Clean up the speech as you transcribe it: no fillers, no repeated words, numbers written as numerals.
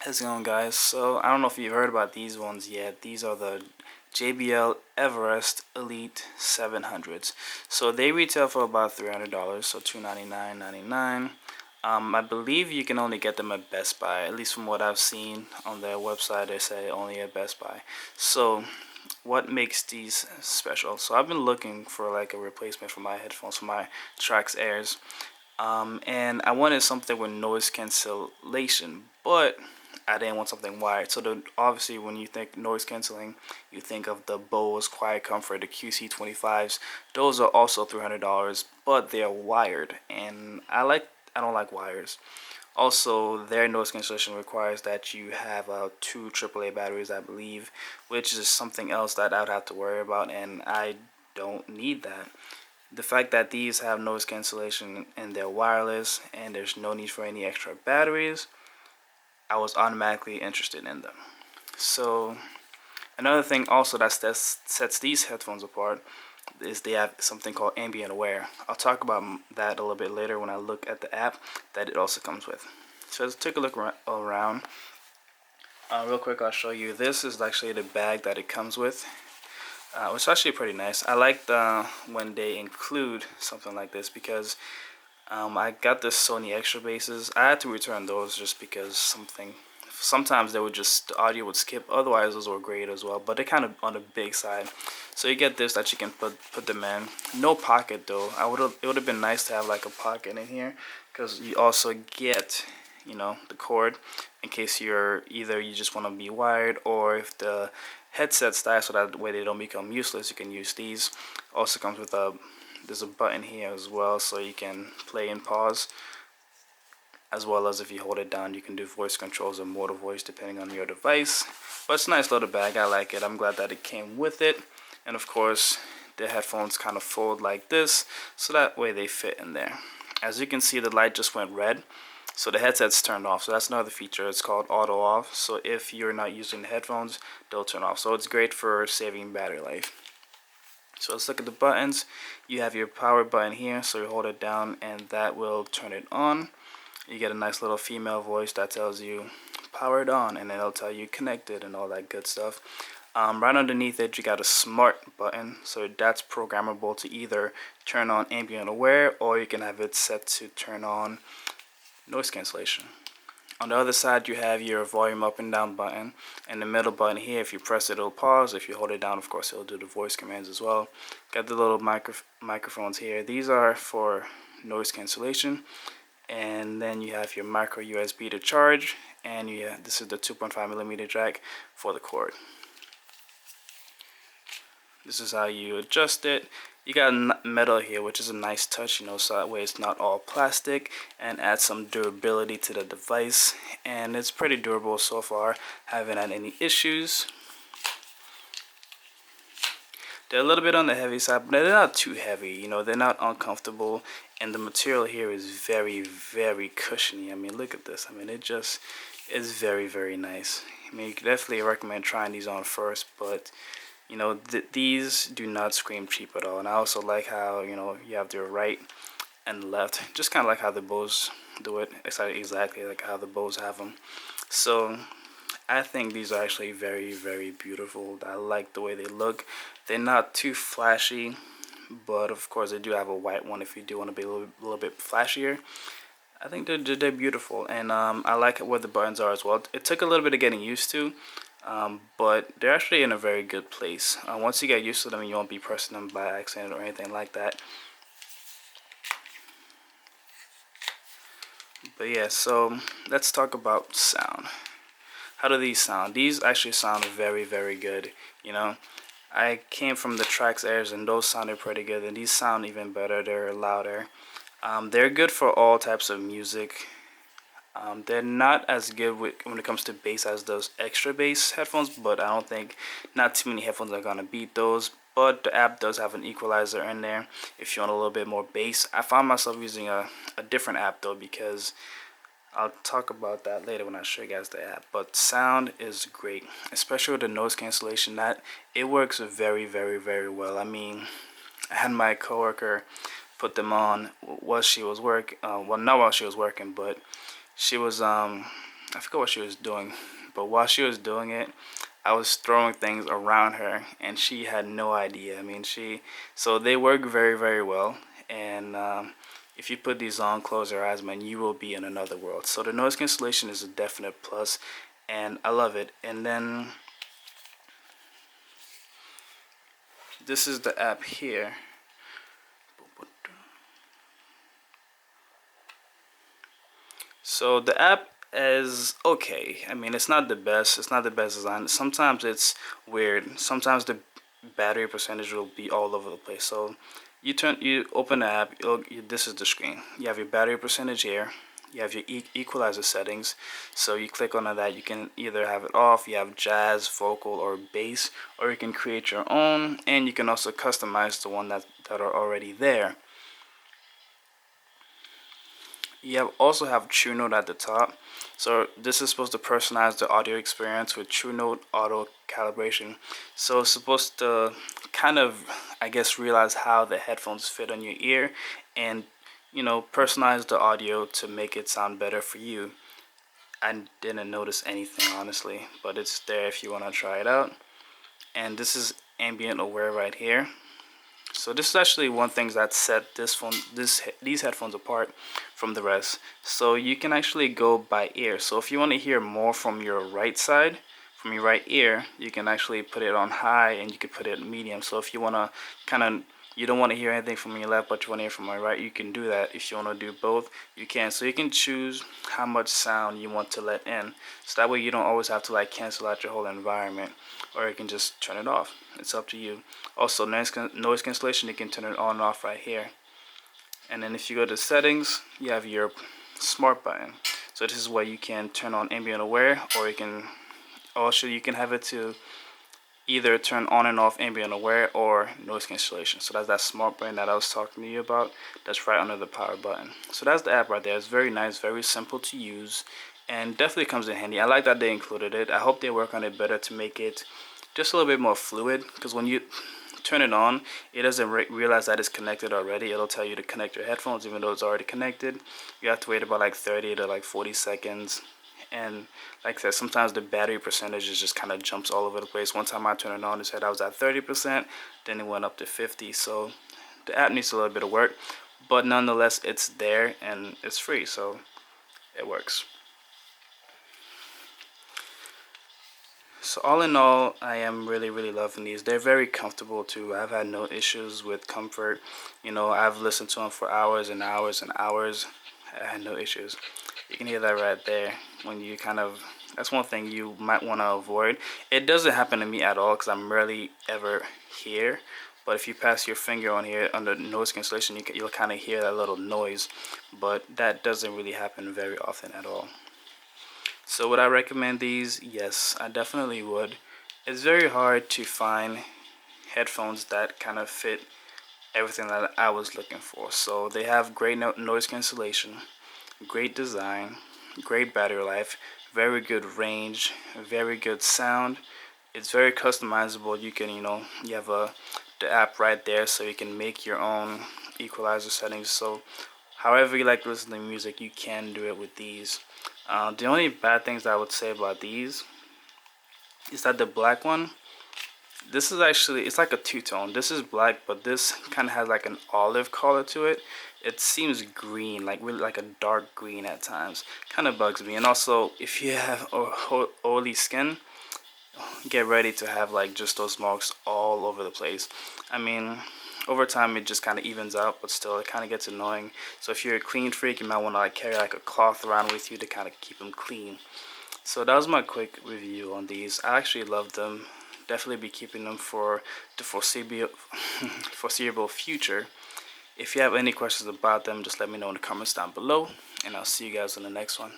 How's it going, guys? So I don't know if you've heard about these ones yet. These are the JBL Everest Elite 700s. So they retail for about $300, so $299.99. I believe you can only get them at Best Buy. At least from what I've seen on their website, they say only at Best Buy. So what makes these special? So I've been looking for like a replacement for my headphones, for my Trax Airs. And I wanted something with noise cancellation, but I didn't want something wired. So obviously when you think noise canceling, you think of the Bose Quiet Comfort, the QC25s. Those are also $300, but they're wired, and I don't like wires. Also, their noise cancellation requires that you have two AAA batteries, I believe, which is something else that I would have to worry about, and I don't need that. The fact that these have noise cancellation and they're wireless and there's no need for any extra batteries, I was automatically interested in them. So another thing also that sets these headphones apart is they have something called ambient aware. I'll talk about that a little bit later when I look at the app that it also comes with. So let's take a look around. Real quick, I'll show you. This is actually the bag that it comes with. Which is actually pretty nice. I like when they include something like this because I got the Sony extra bases. I had to return those just because sometimes they would the audio would skip. Otherwise, those were great as well, but they're kind of on the big side. So you get this that you can put them in. No pocket though. It would have been nice to have like a pocket in here because you also get the cord in case you just want to be wired, or if the headsets die, so that way they don't become useless, you can use these. Also comes with there's a button here as well, so you can play and pause, as well as if you hold it down you can do voice controls or motor voice depending on your device. But it's a nice little bag. I like it. I'm glad that it came with it. And of course the headphones kind of fold like this, so that way they fit in there. As you can see, the light just went red, so the headset's turned off. So that's another feature. It's called auto off. So if you're not using the headphones, they'll turn off. So it's great for saving battery life. So let's look at the buttons. You have your power button here, so you hold it down and that will turn it on. You get a nice little female voice that tells you powered on, and then it'll tell you connected and all that good stuff. Right underneath it you got a smart button, so that's programmable to either turn on ambient aware, or you can have it set to turn on noise cancellation. On the other side you have your volume up and down button, and the middle button here, if you press it it'll pause. If you hold it down, of course it'll do the voice commands as well. Got the little microphones here. These are for noise cancellation. And then you have your micro USB to charge, and this is the 2.5mm jack for the cord. This is how you adjust it. You got metal here, which is a nice touch, so that way it's not all plastic, and adds some durability to the device. And it's pretty durable so far. Haven't had any issues. They're a little bit on the heavy side, but they're not too heavy. They're not uncomfortable, and the material here is very, very cushiony. I mean, look at this. I mean, it just is very, very nice. I mean, you could definitely recommend trying these on first, but these do not scream cheap at all. And I also like how you have the right and left, just kind of like how the Bose do it. It's exactly like how the Bose have them. So I think these are actually very, very beautiful. I like the way they look. They're not too flashy, but of course they do have a white one if you do want to be a little bit flashier. I think they're beautiful, and I like where the buttons are as well. It took a little bit of getting used to, but they're actually in a very good place. Once you get used to them, you won't be pressing them by accident or anything like that. But yeah, so let's talk about sound. How do these sound? These actually sound very, very good. I came from the Trax Airs, and those sounded pretty good, and these sound even better. They're louder. They're good for all types of music. They're not as good when it comes to bass as those extra bass headphones, but I don't think not too many headphones are gonna beat those. But the app does have an equalizer in there if you want a little bit more bass. I found myself using a different app though, because I'll talk about that later when I show you guys the app. But sound is great, especially with the noise cancellation. That it works very, very, very well. I mean, I had my coworker put them on while she was working. Well, not while she was working, but she was I forgot what she was doing, but while she was doing it, I was throwing things around her, and she had no idea. I mean, so they work very, very well, and if you put these on, close your eyes, man, you will be in another world. So the noise cancellation is a definite plus, and I love it. And then this is the app here. So the app is okay. I mean, it's not the best. It's not the best design. Sometimes it's weird. Sometimes the battery percentage will be all over the place. So you open the app. This is the screen. You have your battery percentage here. You have your equalizer settings. So you click on that. You can either have it off. You have jazz, vocal, or bass, or you can create your own, and you can also customize the one that are already there. You also have True Note at the top. So this is supposed to personalize the audio experience with True Note auto calibration. So it's supposed to kind of, I guess, realize how the headphones fit on your ear and, personalize the audio to make it sound better for you. I didn't notice anything, honestly, but it's there if you want to try it out. And this is ambient aware right here. So this is actually one thing that set these headphones apart from the rest. So you can actually go by ear. So if you want to hear more from your right side, from your right ear, you can actually put it on high, and you can put it medium. So if you want to you don't want to hear anything from your left, but you want to hear from my right, you can do that. If you want to do both, you can. So you can choose how much sound you want to let in. So that way you don't always have to like cancel out your whole environment, or you can just turn it off. It's up to you. Also, noise cancellation, you can turn it on and off right here. And then if you go to settings, you have your smart button. So this is where you can turn on ambient aware, or you can have it to either turn on and off ambient aware or noise cancellation. So that's that smart button that I was talking to you about. That's right under the power button. So that's the app right there. It's very nice, very simple to use, and definitely comes in handy. I like that they included it. I hope they work on it better to make it just a little bit more fluid, because when you turn it on, it doesn't realize that it's connected already. It'll tell you to connect your headphones even though it's already connected. You have to wait about like 30 to like 40 seconds. And like I said, sometimes the battery percentages just kind of jumps all over the place. One time I turned it on, it said I was at 30%, then it went up to 50. So the app needs a little bit of work, but nonetheless, it's there and it's free, so it works. So all in all, I am really, really loving these. They're very comfortable too. I've had no issues with comfort. I've listened to them for hours and hours and hours. I had no issues. You can hear that right there. When you that's one thing you might want to avoid. It doesn't happen to me at all, because I'm rarely ever here. But if you pass your finger on here under noise cancellation, you'll kind of hear that little noise. But that doesn't really happen very often at all. So would I recommend these? Yes, I definitely would. It's very hard to find headphones that kind of fit everything that I was looking for. So they have great noise cancellation, great design, great battery life, very good range, very good sound. It's very customizable. You can, you have the app right there, so you can make your own equalizer settings. So however you like to listen to music, you can do it with these. The only bad things I would say about these is that the black one, this is actually, it's like a two-tone. This is black, but this kind of has like an olive color to it. It seems green, like really like a dark green at times. Kind of bugs me. And also, if you have oily skin, get ready to have like just those marks all over the place. I mean, over time it just kind of evens out, but still it kind of gets annoying. So if you're a clean freak, you might want to like carry like a cloth around with you to kind of keep them clean. So that was my quick review on these. I actually love them. Definitely be keeping them for the foreseeable future. If you have any questions about them, just let me know in the comments down below, and I'll see you guys in the next one.